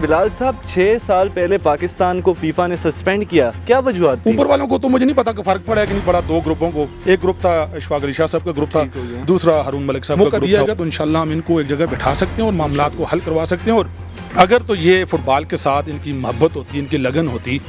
बिलाल साहब 6 साल पहले पाकिस्तान को फीफा ने सस्पेंड किया, क्या वजूहत थी? ऊपर वालों को तो मुझे नहीं पता कि फर्क पड़ा है कि नहीं पड़ा। दो ग्रुपों को, एक ग्रुप था इशफाक अली शाह साहब का ग्रुप था, दूसरा हारून मलिक साहब का ग्रुप था। तो इंशाल्लाह हम इनको एक जगह बैठा सकते हैं और मामलात को हल करवा सकते हैं। और अगर तो ये फुटबॉल के साथ इनकी मोहब्बत होती, इनकी लगन होती,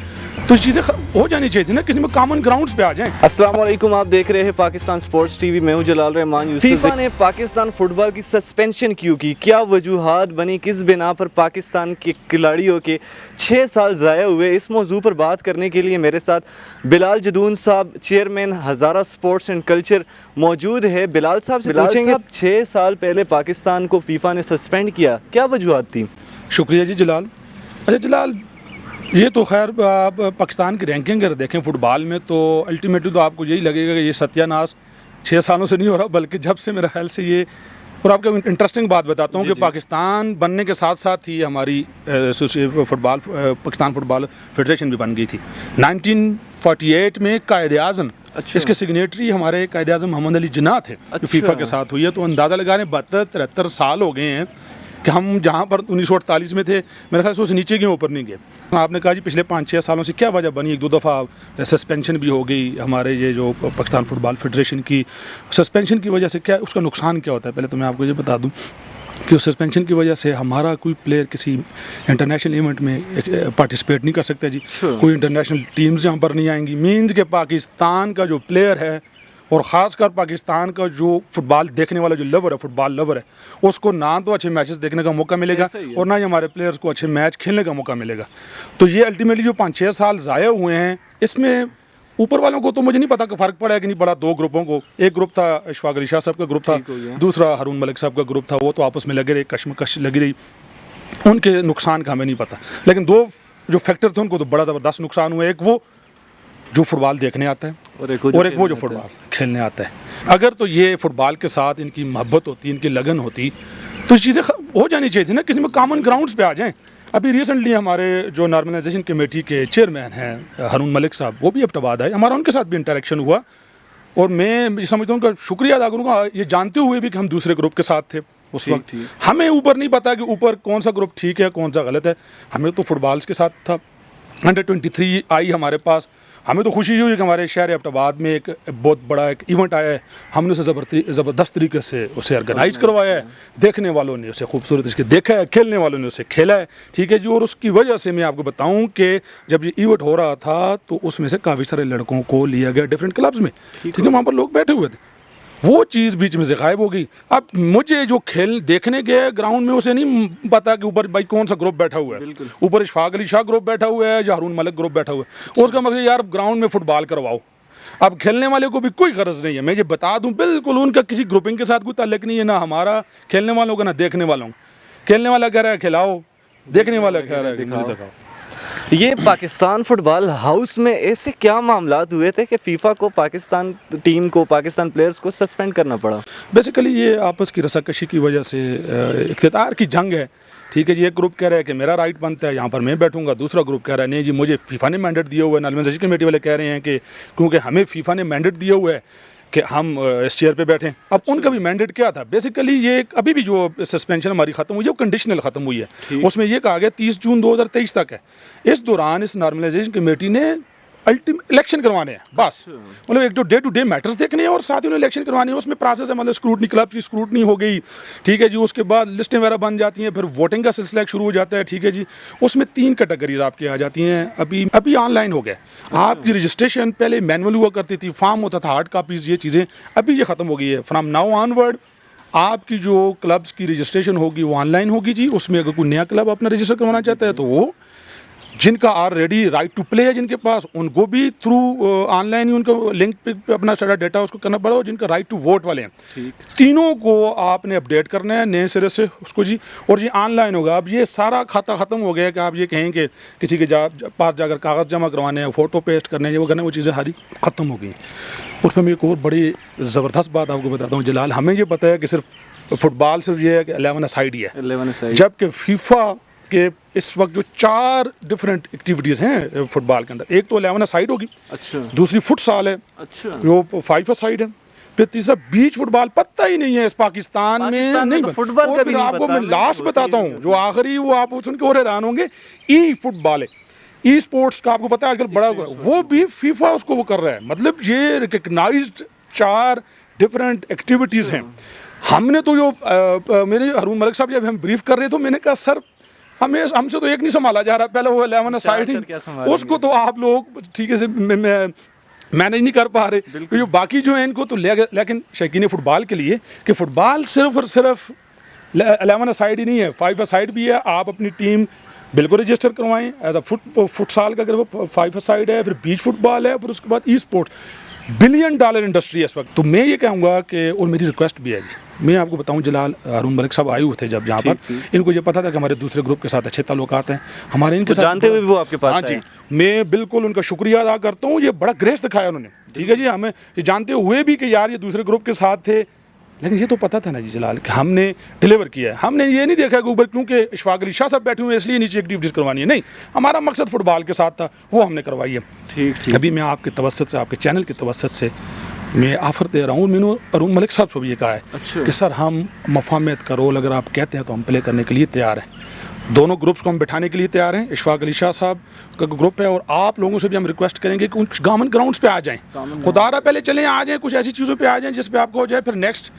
तो चीज़ें हो जानी चाहिए थी ना, किसी में कॉमन ग्राउंड्स पे आ जाएं। अस्सलाम वालेकुम, आप देख रहे हैं पाकिस्तान स्पोर्ट्स टीवी। मैं हूं जलाल रहमान यूसुफ। फीफा ने पाकिस्तान फुटबॉल की सस्पेंशन क्यों की, क्या वजूहात बनी, किस बिना पर पाकिस्तान के खिलाड़ियों के 6 साल ज़ाया हुए, इस मौजू पर बात करने के लिए मेरे साथ बिलाल जदून साहब, chairman Hazara sports and culture मौजूद है। बिलाल साहब से पूछेंगे, 6 साल पहले पाकिस्तान को फीफा ने सस्पेंड किया, क्या वजूहात थी? शुक्रिया जी जलाल। अच्छा जलाल, ये तो खैर आप पाकिस्तान की रैंकिंग अगर देखें फुटबॉल में, तो अल्टीमेटली तो आपको यही लगेगा कि ये सत्यानाश 6 सालों से नहीं हो रहा, बल्कि जब से मेरे ख्याल से ये। और आपको इंटरेस्टिंग बात बताता हूँ कि पाकिस्तान बनने के साथ साथ ही हमारी पाकिस्तान फुटबॉल फेडरेशन भी बन गई थी 1948 में। कायद आज़म, इसके सिग्नेटरी हमारे कायद आज़म मोहम्मद अली जिन्ना थे, जो फीफा के साथ हुई है। तो अंदाज़ा लगा रहे 72-73 साल हो गए हैं कि हम जहाँ पर 1948 में थे, मेरे ख्याल से उससे नीचे क्यों ऊपर नहीं गए। आपने कहा जी पिछले 5-6 सालों से क्या वजह बनी, 1-2 दफ़ा सस्पेंशन भी हो गई हमारे ये जो पाकिस्तान फुटबॉल फेडरेशन की। सस्पेंशन की वजह से क्या उसका नुकसान क्या होता है, पहले तो मैं आपको ये बता दूँ कि उस सस्पेंशन की वजह से हमारा कोई प्लेयर किसी इंटरनेशनल इवेंट में पार्टिसिपेट नहीं कर सकता जी। कोई इंटरनेशनल टीम्स यहाँ पर नहीं आएंगी। मीन्स के पाकिस्तान का जो प्लेयर है और ख़ासकर पाकिस्तान का जो फुटबॉल देखने वाला जो लवर है, फुटबॉल लवर है, उसको ना तो अच्छे मैचेस देखने का मौका मिलेगा और ना ही हमारे प्लेयर्स को अच्छे मैच खेलने का मौका मिलेगा। तो ये अल्टीमेटली जो 5-6 साल ज़ाया हुए हैं, इसमें ऊपर वालों को तो मुझे नहीं पता कि फ़र्क पड़ा है कि नहीं पड़ा। दो ग्रुपों को, एक ग्रुप था इशफाक अली शाह साहब का ग्रुप था, दूसरा हारून मलिक साहब का ग्रुप था। वो तो आपस में लगे रहे, कश्मकश लगी रही, उनके नुकसान का हमें नहीं पता। लेकिन दो जो फैक्टर थे उनको तो बड़ा ज़बरदस्त नुकसान हुआ। एक वो जो फुटबॉल देखने आता है और एक वो जो फुटबॉल खेलने आता है। अगर तो ये फुटबॉल के साथ इनकी मोहब्बत होती, इनकी लगन होती, तो चीज़ें हो जानी चाहिए थी ना, किसी में कॉमन ग्राउंड्स पे आ जाएं। अभी रिसेंटली हमारे जो नॉर्मलाइजेशन कमेटी के चेयरमैन हैं हारून मलिक साहब, वो भी एबटाबाद आए, हमारा उनके साथ भी इंटरेक्शन हुआ। और मैं समझता हूँ उनका शुक्रिया अदा करूँगा, ये जानते हुए भी कि हम दूसरे ग्रुप के साथ थे उस वक्त। हमें ऊपर नहीं पता कि ऊपर कौन सा ग्रुप ठीक है कौन सा गलत है। हमें तो फुटबॉल्स के साथ था। अंडर-23 आई हमारे पास। हमें तो खुशी हुई कि हमारे शहर एबटाबाद में एक बहुत बड़ा एक इवेंट आया है। हमने उसे ज़बरदस्त तरीके से उसे ऑर्गेनाइज़ करवाया है। देखने वालों ने उसे खूबसूरत इसके देखा है, खेलने वालों ने उसे खेला है, ठीक है जी। और उसकी वजह से मैं आपको बताऊं कि जब ये इवेंट हो रहा था तो उसमें से काफ़ी सारे लड़कों को लिया गया डिफरेंट क्लब्स में, क्योंकि वहाँ पर लोग बैठे हुए थे। वो चीज़ बीच में से गायब हो गई। अब मुझे जो खेल देखने गए ग्राउंड में, उसे नहीं पता कि ऊपर भाई कौन सा ग्रुप बैठा हुआ है। ऊपर इशफाक अली शाह ग्रुप बैठा हुआ है या हारून मलिक ग्रुप बैठा हुआ है। और उसका मकसद यार ग्राउंड में फुटबॉल करवाओ। अब खेलने वाले को भी कोई गरज नहीं है, मैं ये बता दूं, बिल्कुल उनका किसी ग्रुपिंग के साथ कोई ताल्लुक नहीं है, ना हमारा खेलने वालों का ना देखने वालों का। खेलने वाला कह रहा है खिलाओ, देखने वाला कह रहा है दिखाओ। ये पाकिस्तान फुटबॉल हाउस में ऐसे क्या मामलात हुए थे कि फीफा को पाकिस्तान टीम को, पाकिस्तान प्लेयर्स को सस्पेंड करना पड़ा? बेसिकली ये आपस की रसाकशी की वजह से इख्तियार की जंग है, ठीक है जी। एक ग्रुप कह रहा है कि मेरा राइट बनता है, यहाँ पर मैं बैठूंगा। दूसरा ग्रुप कह रहा है नहीं जी, मुझे फीफा ने मैंडेट दिया हुआ है। नॉर्मलाइजेशन कमेटी वाले कह रहे हैं कि क्योंकि हमें फीफा ने मैंडेट दिया हुआ है कि हम इस चेयर पे बैठें। अब उनका भी मैंडेट क्या था? बेसिकली ये अभी भी जो सस्पेंशन हमारी ख़त्म हुई है वो कंडीशनल ख़त्म हुई है। उसमें ये कहा गया 30 जून 2023 तक है। इस दौरान इस नॉर्मलाइजेशन कमेटी ने इलेक्शन करवाने हैं, बस। मतलब एक जो डे टू डे मैटर्स देखने हैं और साथ ही उन्हें इलेक्शन करवाने हैं। उसमें प्रोसेस है, मतलब स्क्रूटनी, क्लब की स्क्रूटनी हो गई, ठीक है जी। उसके बाद लिस्टें वगैरह बन जाती हैं, फिर वोटिंग का सिलसिला शुरू हो जाता है, ठीक है जी। उसमें 3 कैटेगरीज आपकी आ जाती हैं। अभी ऑनलाइन हो गया। आपकी रजिस्ट्रेशन पहले मैनुअल हुआ करती थी, फॉर्म होता था, हार्ड कापीज़, ये चीज़ें अभी ये ख़त्म हो गई है। फ्राम नाउ ऑनवर्ड आपकी जो क्लब्स की रजिस्ट्रेशन होगी वो ऑनलाइन होगी जी। उसमें अगर कोई नया क्लब अपना रजिस्टर करवाना चाहता है तो वो जिनका ऑलरेडी राइट टू प्ले है जिनके पास, उनको भी थ्रू ऑनलाइन ही उनको लिंक पे अपना सारा डेटा उसको करना पड़ा। और जिनका राइट टू वोट वाले हैं, तीनों को आपने अपडेट करना है नए सिरे से उसको जी। और ये ऑनलाइन होगा। अब ये सारा खाता ख़त्म हो गया कि आप ये कहें कि किसी के पास जाकर कागज़ जमा करवाने हैं, फ़ोटो पेस्ट करने हैं, वो करने, वो चीज़ें सारी ख़त्म हो गई। और फिर मैं एक और बड़ी ज़बरदस्त बात आपको बताता हूँ जलाल। हमें ये पता है कि सिर्फ फुटबॉल सिर्फ ये है कि 11 साइड ही है, जबकि फीफा कि इस वक्त जो 4 डिफरेंट एक्टिविटीज़ हैं फुटबॉल के अंदर। एक तो 11 साइड होगी, अच्छा। दूसरी फुटसाल है, अच्छा। वो 5 साइड है, फिर तीसरा बीच फुटबॉल पता ही नहीं है इस पाकिस्तान में नहीं तो फुटबॉल का और भी फिर नहीं आपको पता। मैं लास्ट बताता हूँ जो आखिरी, वो आप सुन के और हैरान होंगे, ई फुटबॉल है, ई स्पोर्ट्स का आपको पता है आजकल बड़ा वो भी फीफा उसको वो कर रहा है। मतलब ये रिकग्नाइज्ड 4 डिफरेंट एक्टिविटीज़ हैं। हमने तो जो मेरे हरून मलिक साहब जब हम ब्रीफ कर रहे थे तो मैंने कहा सर हमसे तो एक नहीं संभाला जा रहा, पहले वो 11 साइड ही उसको तो आप लोग ठीक है से मैनेज नहीं कर पा रहे, तो जो बाकी जो है इनको तो लेकिन शौकीन फुटबॉल के लिए कि फुटबॉल सिर्फ और सिर्फ 11 साइड ही नहीं है, 5 साइड भी है। आप अपनी टीम बिल्कुल रजिस्टर करवाएं एज अ फुटसाल का, अगर वो 5 साइड है, फिर बीच फुटबॉल है, फिर उसके बाद ई स्पोर्ट्स $1 बिलियन इंडस्ट्री है इस वक्त। तो मैं ये कहूँगा कि और मेरी रिक्वेस्ट भी है जी, मैं आपको बताऊँ जलाल हरून मलिक साहब आए हुए थे जब यहाँ पर, इनको ये पता था कि हमारे दूसरे ग्रुप के साथ अच्छे ताल्लुकात हैं, हमारे इनके साथ जानते हुए भी वो आपके पास हाँ जी, मैं बिल्कुल उनका शुक्रिया अदा करता हूँ। ये बड़ा ग्रेस दिखाया उन्होंने, ठीक है जी, हमें ये जानते हुए भी कि यार ये दूसरे ग्रुप के साथ थे, लेकिन ये तो पता था ना जी जलाल कि हमने डिलीवर किया है। हमने ये नहीं देखा कि ऊपर क्योंकि इशफाक अली शाह साहब बैठे हुए हैं इसलिए नीचे एक्टिविटीज़ करवानी है, नहीं, हमारा मकसद फुटबॉल के साथ था, वो हमने करवाई है। ठीक अभी मैं आपके तवस्सुत से, आपके चैनल के तवस्सुत से मैं ऑफ़र दे रहा हूँ, मैंने हरून मलिक साहब से भी ये कहा है कि सर हम मफाहमत का रोल अगर आप कहते हैं तो हम प्ले करने के लिए तैयार हैं। दोनों ग्रुप्स को हम बिठाने के लिए तैयार हैं। इशफाक अली शाह साहब का ग्रुप है और आप लोगों से भी हम रिक्वेस्ट करेंगे कि कुछ गवर्नमेंट ग्राउंड्स पे आ जाएं, खुदारा पहले चलें, आ जाएं, कुछ ऐसी चीज़ों पे आ जाएं जिस पे आपको हो जाए। फिर नेक्स्ट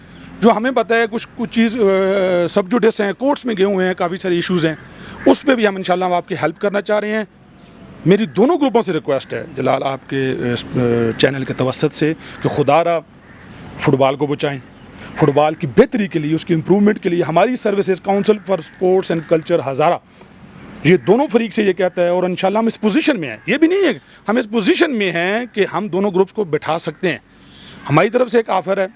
जो हमें पता है कुछ चीज़ सब जुडिस हैं, कोर्ट्स में गए हुए हैं, काफ़ी सारे इश्यूज़ हैं, उस पर भी हम इंशाल्लाह आपकी हेल्प करना चाह रहे हैं। मेरी दोनों ग्रुपों से रिक्वेस्ट है जलाल आपके चैनल के तवस्सुत से कि खुदारा फुटबॉल को बचाएं, फुटबॉल की बेहतरी के लिए, उसकी इम्प्रूवमेंट के लिए हमारी services council for sports and culture Hazara ये दोनों फरीक से ये कहता है और इंशाल्लाह हम इस पोजीशन में हैं, ये भी नहीं है हम इस पोजीशन में हैं कि हम दोनों ग्रुप्स को बिठा सकते हैं। हमारी तरफ से एक ऑफ़र है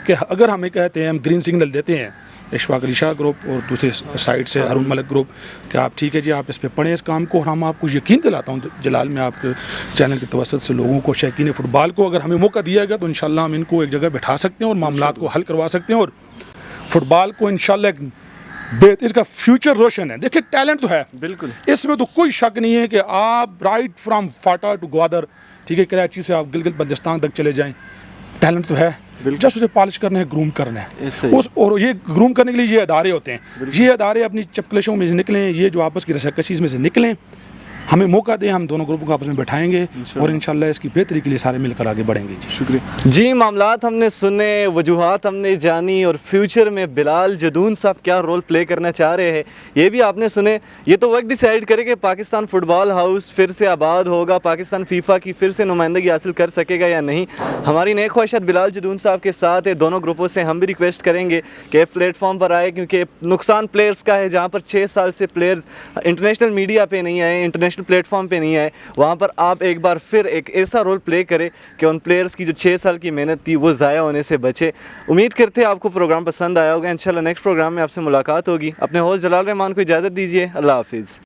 कि अगर हमें कहते हैं हम ग्रीन सिग्नल देते हैं इशफाक अली शाह ग्रुप और दूसरे साइड से हरून मलिक ग्रुप कि आप ठीक है जी आप इस पे पढ़ें इस काम को, और हम आपको यकीन दिलाता हूँ जलाल में आपके चैनल के तवस्सुत से लोगों को, शौकीन फुटबॉल को, अगर हमें मौका दिया गया तो इंशाल्लाह हम इनको एक जगह बैठा सकते हैं और मामलात को हल करवा सकते हैं और फुटबॉल को इंशाल्लाह इसका फ्यूचर रोशन है। देखिए टैलेंट तो है बिल्कुल, इसमें तो कोई शक नहीं है कि आप right from FATA to Gwadar, ठीक है, कराची से आप गिलगित बल्तिस्तान तक चले जाएँ, टैलेंट तो है, जस्ट उसे पॉलिश करना है, ग्रूम करना है उस, और ये ग्रूम करने के लिए ये अदारे होते हैं, ये अदारे अपनी चपकलशों में से निकलें, ये जो आपस की रसाकशी में से निकलें, हमें मौका दें, हम दोनों ग्रुपों को आपस में बैठाएंगे और इंशाल्लाह इसकी बेहतरी के लिए सारे मिलकर आगे बढ़ेंगे जी। शुक्रिया जी। मामलात हमने सुने, वजूहात हमने जानी और फ्यूचर में बिलाल जदून साहब क्या रोल प्ले करना चाह रहे हैं ये भी आपने सुने। ये तो वक्त डिसाइड करे कि पाकिस्तान फुटबॉल हाउस फिर से आबाद होगा, पाकिस्तान फीफा की फिर से नुमाइंदगी हासिल कर सकेगा या नहीं। हमारी नई ख्वाहिशात बिलाल जदून साहब के साथ है, दोनों ग्रुपों से हम भी रिक्वेस्ट करेंगे कि प्लेटफॉर्म पर आए, क्योंकि नुकसान प्लेयर्स का है, जहाँ पर 6 साल से प्लेयर्स इंटरनेशनल मीडिया पे नहीं आए, इंटरनेशनल प्लेटफॉर्म पे नहीं आए, वहाँ पर आप एक बार फिर एक ऐसा रोल प्ले करें कि उन प्लेयर्स की जो 6 साल की मेहनत थी वो ज़ाया होने से बचे। उम्मीद करते हैं आपको प्रोग्राम पसंद आया होगा। इंशाल्लाह नेक्स्ट प्रोग्राम में आपसे मुलाकात होगी। अपने होस्ट जलाल रहमान को इजाज़त दीजिए। अल्लाह हाफिज़।